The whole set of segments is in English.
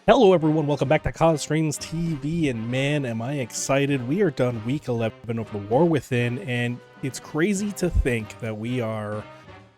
Hello everyone, welcome back to College Streams TV, and man am I excited. We are done week 11 of the War Within, and it's crazy to think that we are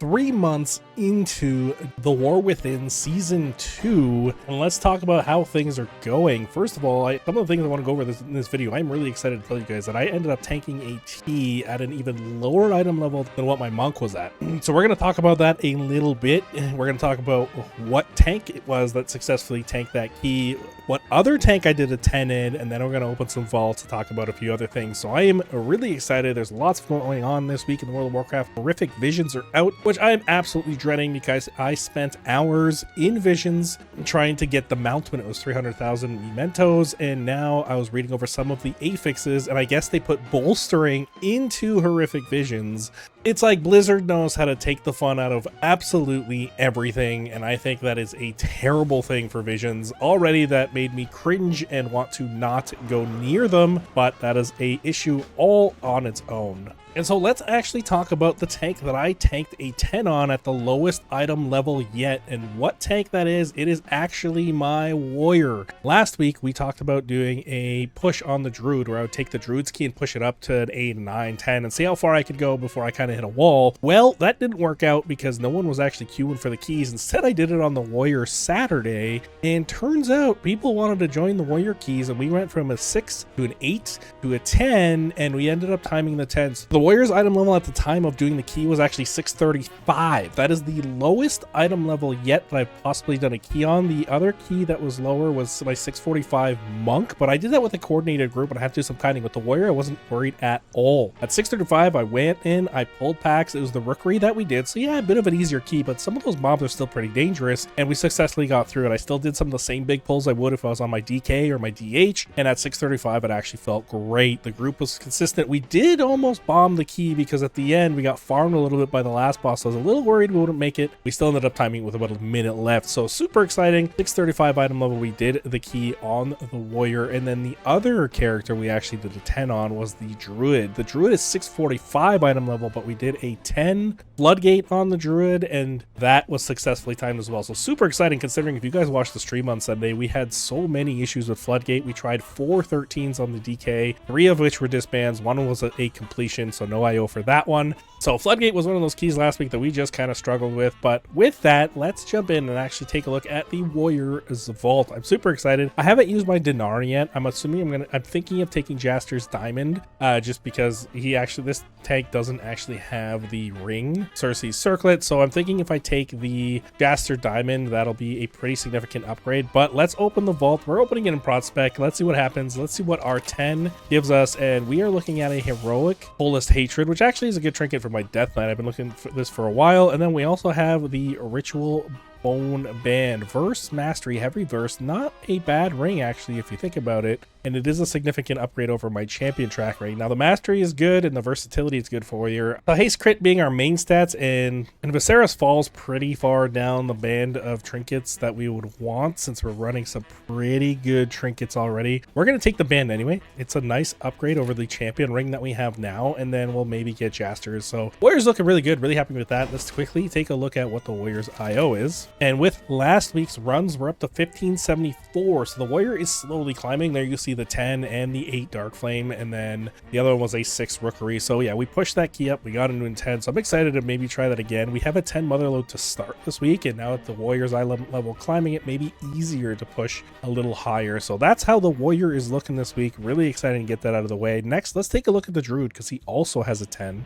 3 months into the War Within Season 2, and let's talk about how things are going. First of all, some of the things I want to go over in this video, I'm really excited to tell you guys that I ended up tanking a T at an even lower item level than what my monk was at. So we're going to talk about that a little bit. We're going to talk about what tank it was that successfully tanked that key, what other tank I did a 10 in, and then we're going to open some vaults to talk about a few other things. So I am really excited. There's lots going on this week in the World of Warcraft. Horrific Visions are out, which I am absolutely dreading because I spent hours in Visions trying to get the mount when it was 300,000 mementos, and now I was reading over some of the affixes, and I guess they put bolstering into Horrific Visions. It's like Blizzard knows how to take the fun out of absolutely everything, and I think that is a terrible thing for Visions. Already that made me cringe and want to not go near them, but that is a issue all on its own. And so let's actually talk about the tank that I tanked a 10 on at the lowest item level yet. And what tank that is, it is actually my warrior. Last week, we talked about doing a push on the Druid, where I would take the Druid's key and push it up to an 8, 9, 10, and see how far I could go before I kind of hit a wall. Well, that didn't work out because no one was actually queuing for the keys. Instead, I did it on the warrior Saturday, and turns out people wanted to join the warrior keys, and we went from a 6 to an 8 to a 10, and we ended up timing the 10s. The warrior's item level at the time of doing the key was actually 635. That is the lowest item level yet that I've possibly done a key on. The other key that was lower was my 645 monk, but I did that with a coordinated group, and I had to do some kiting with the warrior. I wasn't worried at all. At 635, I went in, I pulled packs. It was the rookery that we did, so yeah, a bit of an easier key, but some of those mobs are still pretty dangerous, and we successfully got through it. I still did some of the same big pulls I would if I was on my DK or my DH, and at 635, it actually felt great. The group was consistent. We did almost bomb the key because at the end we got farmed a little bit by the last boss, so I was a little worried we wouldn't make it. We still ended up timing with about a minute left, so super exciting. 635 item level, we did the key on the warrior, and then the other character we actually did a 10 on was the Druid. The Druid is 645 item level, but we did a 10 Floodgate on the Druid, and that was successfully timed as well. So super exciting, considering if you guys watched the stream on Sunday, we had so many issues with Floodgate. We tried 4 13s on the DK, 3 of which were disbands, 1 was a completion, so no IO for that one. So Floodgate was one of those keys last week that we just kind of struggled with, but with that, let's jump in and actually take a look at the Warrior's Vault. I'm super excited. I haven't used my Dinar yet. I'm assuming I'm thinking of taking Jaster's Diamond, just because this tank doesn't actually have the ring, Cersei's Circlet, so I'm thinking if I take the Jaster Diamond, that'll be a pretty significant upgrade. But let's open the vault. We're opening it in Prospect. Let's see what happens. Let's see what our 10 gives us, and we are looking at a Heroic Fullest Hatred, which actually is a good trinket for my Death Knight. I've been looking for this for a while. And then we also have the Ritual Bone Band. Verse Mastery, Heavy Verse, not a bad ring actually if you think about it, and it is a significant upgrade over my champion track ring. Now the mastery is good and the versatility is good for you. The haste crit being our main stats, and Viserys falls pretty far down the band of trinkets that we would want since we're running some pretty good trinkets already. We're going to take the band anyway. It's a nice upgrade over the champion ring that we have now, and then we'll maybe get Jasters. So Warrior's looking really good, really happy with that. Let's quickly take a look at what the Warrior's IO is. And with last week's runs, we're up to 1574, so the warrior is slowly climbing. There you see the 10 and the 8 Dark Flame, and then the other one was a 6 Rookery. So yeah, we pushed that key up, we got into 10, so I'm excited to maybe try that again. We have a 10 Motherlode to start this week, and now at the warrior's eye level climbing, it may be easier to push a little higher. So that's how the warrior is looking this week. Really excited to get that out of the way. Next, let's take a look at the Druid, because he also has a 10.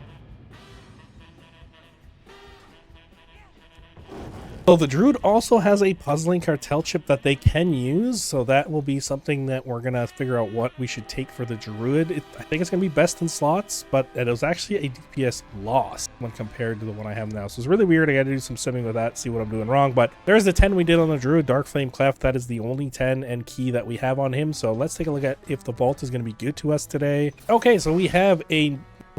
So the Druid also has a puzzling cartel chip that they can use, so that will be something that we're going to figure out what we should take for the Druid. I think it's going to be best in slots, but it was actually a DPS loss when compared to the one I have now. So it's really weird. I got to do some simming with that, see what I'm doing wrong. But there's the 10 we did on the Druid, Dark Flame Cleft. That is the only 10 and key that we have on him. So let's take a look at if the vault is going to be good to us today. Okay, so we have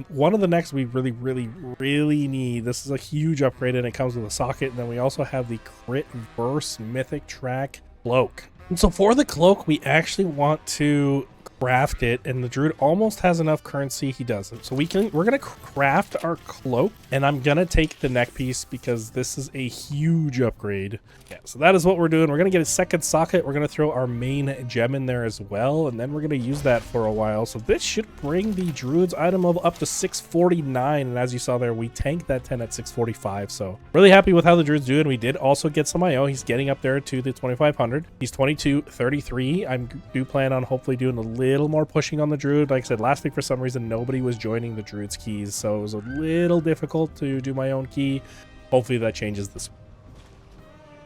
one of the next we really need. This is a huge upgrade, and it comes with a socket. And then we also have the Crit Verse Mythic Track Cloak. And so for the cloak, we actually want to craft it, and the Druid almost has enough currency. He doesn't. So we're gonna craft our cloak, and I'm gonna take the neck piece because this is a huge upgrade. Yeah, so that is what we're doing. We're gonna get a second socket. We're gonna throw our main gem in there as well, and then we're gonna use that for a while. So this should bring the Druid's item level up to 649, and as you saw there, we tanked that 10 at 645. So really happy with how the Druid's doing. We did also get some IO. He's getting up there to the 2500. He's 2233. I do plan on hopefully doing a little more pushing on the Druid. Like I said, last week for some reason nobody was joining the Druid's keys, so it was a little difficult to do my own key. Hopefully that changes this week.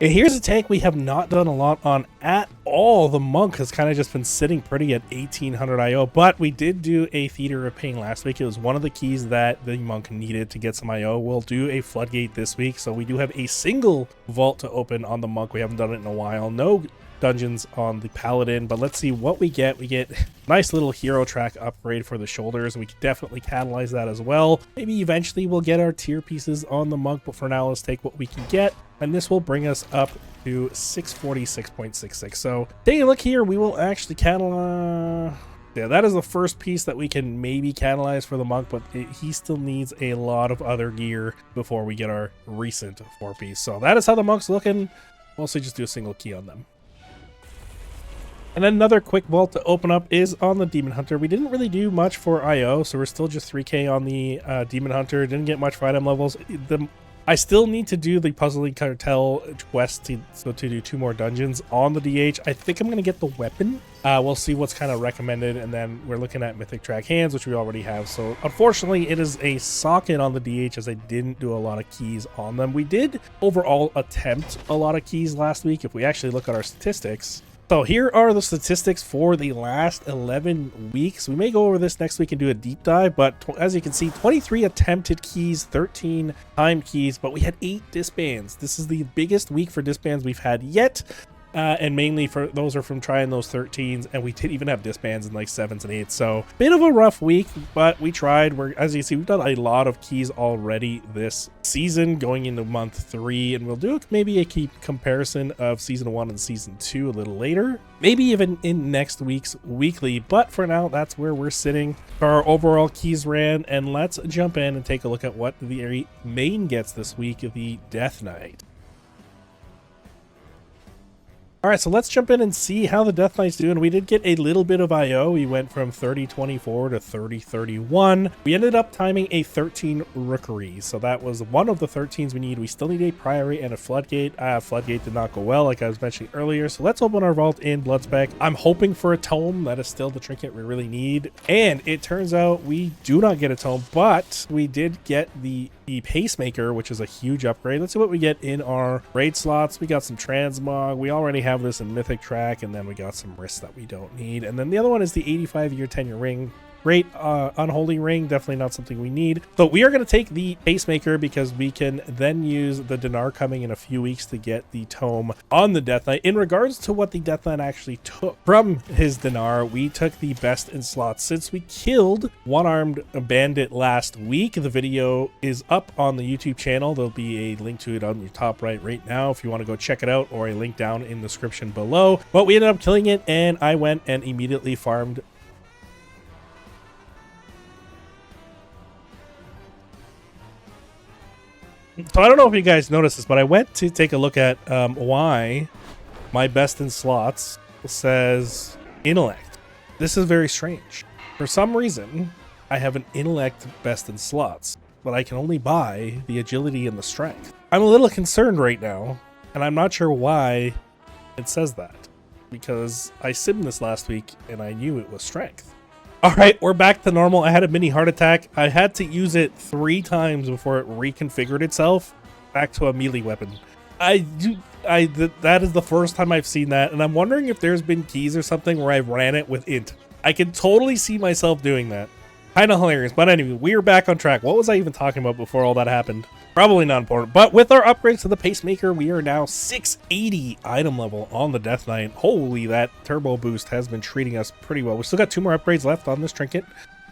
And here's a tank we have not done a lot on at all. The Monk has kind of just been sitting pretty at 1800 IO, but we did do a Theater of Pain last week. It was one of the keys that the Monk needed to get some IO. We'll do a Floodgate this week, so we do have a single vault to open on the Monk. We haven't done it in a while. No dungeons on the Paladin, but let's see what we get. We get nice little hero track upgrade for the shoulders. We could definitely catalyze that as well. Maybe eventually we'll get our tier pieces on the Monk, but for now let's take what we can get, and this will bring us up to 646.66. so taking a look here, we will actually catalyze. Yeah, that is the first piece that we can maybe catalyze for the Monk, but he still needs a lot of other gear before we get our recent 4-piece. So that is how the Monk's looking. Mostly just do a single key on them. And then another quick vault to open up is on the Demon Hunter. We didn't really do much for IO, so we're still just 3k on the Demon Hunter. Didn't get much for item levels. I still need to do the Puzzling Cartel quest to do 2 more dungeons on the DH. I think I'm going to get the weapon. We'll see what's kind of recommended, and then we're looking at Mythic Track Hands, which we already have. So unfortunately, it is a socket on the DH as I didn't do a lot of keys on them. We did overall attempt a lot of keys last week if we actually look at our statistics. So here are the statistics for the last 11 weeks. We may go over this next week and do a deep dive, but as you can see, 23 attempted keys, 13 timed keys, but we had 8 disbands. This is the biggest week for disbands we've had yet. And mainly for those are from trying those 13s, and we did even have disbands in like 7s and 8s. So bit of a rough week, but we tried. As you see, we've done a lot of keys already this season going into month 3, and we'll do maybe a key comparison of season 1 and season 2 a little later, maybe even in next week's weekly. But for now, that's where we're sitting for our overall keys ran, and let's jump in and take a look at what the main gets this week, the Death Knight. All right, so let's jump in and see how the Death Knight's doing. We did get a little bit of IO. We went from 3024 to 3031. We ended up timing a 13 Rookery, so that was one of the 13s we need. We still need a Priory and a Floodgate. Floodgate did not go well, like I was mentioning earlier, so let's open our vault in Bloodspec. I'm hoping for a Tome. That is still the trinket we really need, and it turns out we do not get a Tome, but we did get the Pacemaker, which is a huge upgrade. Let's see what we get in our raid slots. We got some Transmog. We already have this in Mythic Track, and then we got some risks that we don't need. And then the other one is the 85-year tenure ring. Great unholy ring, definitely not something we need. So we are going to take the Pacemaker because we can then use the Dinar coming in a few weeks to get the Tome on the Death Knight. In regards to what the Death Knight actually took from his Dinar, we took the best in slots. Since we killed One-Armed Bandit last week, the video is up on the YouTube channel. There'll be a link to it on your top right now if you want to go check it out, or a link down in the description below. But we ended up killing it, and I went and immediately farmed So I don't know if you guys noticed this, but I went to take a look at why my best in slots says Intellect. This is very strange. For some reason, I have an Intellect best in slots, but I can only buy the agility and the strength. I'm a little concerned right now, and I'm not sure why it says that, because I simmed this last week and I knew it was strength. All right, we're back to normal. I had a mini heart attack. I had to use it 3 times before it reconfigured itself back to a melee weapon. That is the first time I've seen that, and I'm wondering if there's been keys or something where I've ran it with int. I can totally see myself doing that. Kind of hilarious, but anyway, we're back on track. What was I even talking about before all that happened? Probably not important, but with our upgrades to the Pacemaker, we are now 680 item level on the Death Knight. Holy, that turbo boost has been treating us pretty well. We still got 2 more upgrades left on this trinket.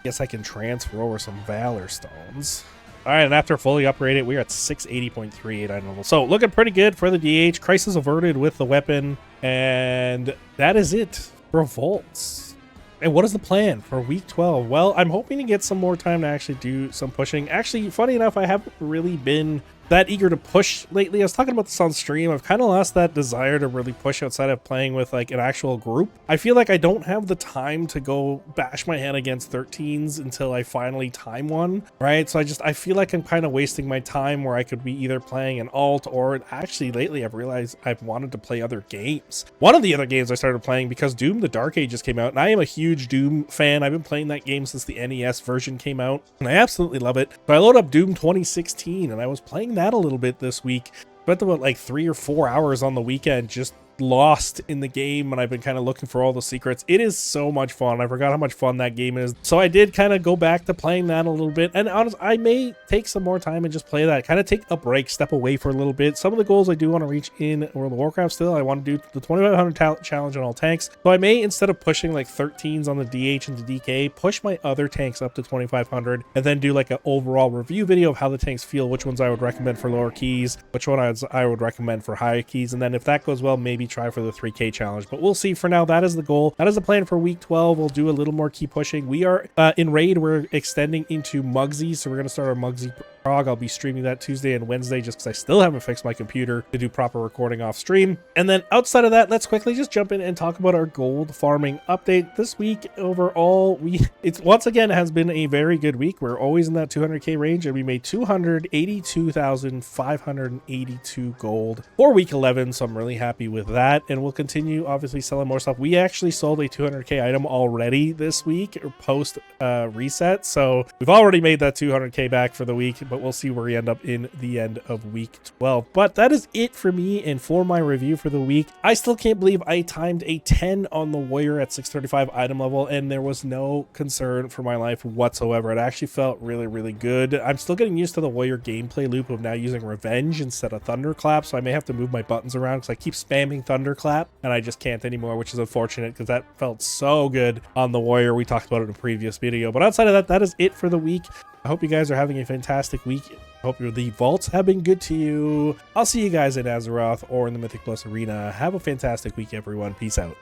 Guess I can transfer over some Valor Stones. All right, and after fully upgraded, we're at 680.38 item level. So looking pretty good for the DH. Crisis averted with the weapon, and that is it for vaults. And what is the plan for week 12? Well, I'm hoping to get some more time to actually do some pushing. Actually, funny enough, I haven't really been that eager to push lately. I was talking about this on stream. I've kind of lost that desire to really push outside of playing with like an actual group. I feel like I don't have the time to go bash my head against 13s until I finally time one, right? So I feel like I'm kind of wasting my time where I could be either playing an alt, or actually lately I've realized I've wanted to play other games. One of the other games I started playing, because Doom the Dark Ages came out, and I am a huge Doom fan. I've been playing that game since the NES version came out, and I absolutely love it. So I loaded up Doom 2016, and I was playing that a little bit this week. Spent about like 3 or 4 hours on the weekend just lost in the game, and I've been kind of looking for all the secrets. It is so much fun. I forgot how much fun that game is. So I did kind of go back to playing that a little bit, and honestly, I may take some more time and just play that, kind of take a break, step away for a little bit. Some of the goals I do want to reach in World of Warcraft still. I want to do the 2500 challenge on all tanks. So I may, instead of pushing like 13s on the DH and the DK, push my other tanks up to 2500, and then do like an overall review video of how the tanks feel, which ones I would recommend for lower keys, which ones I would recommend for higher keys, and then if that goes well, maybe try for the 3K challenge. But we'll see. For now, that is the goal. That is the plan for week 12. We'll do a little more key pushing. We are in raid. We're extending into Mugsy, so we're going to start our Mugsy prog. I'll be streaming that Tuesday and Wednesday just because I still haven't fixed my computer to do proper recording off stream. And then outside of that, let's quickly just jump in and talk about our gold farming update. This week overall, it's once again has been a very good week. We're always in that 200k range, and we made 282,582 gold for week 11, so I'm really happy with that. And we'll continue obviously selling more stuff. We actually sold a 200k item already this week, or post reset, so we've already made that 200k back for the week, but we'll see where we end up in the end of week 12. But that is it for me and for my review for the week. I still can't believe I timed a 10 on the warrior at 635 item level, and there was no concern for my life whatsoever. It actually felt really, really good. I'm still getting used to the warrior gameplay loop of now using revenge instead of thunderclap, so I may have to move my buttons around because I keep spamming thunderclap and I just can't anymore, which is unfortunate because that felt so good on the warrior. We talked about it in a previous video. But outside of that, that is it for the week. I hope you guys are having a fantastic week. I hope the vaults have been good to you. I'll see you guys in Azeroth or in the Mythic Plus Arena. Have a fantastic week, everyone. Peace out.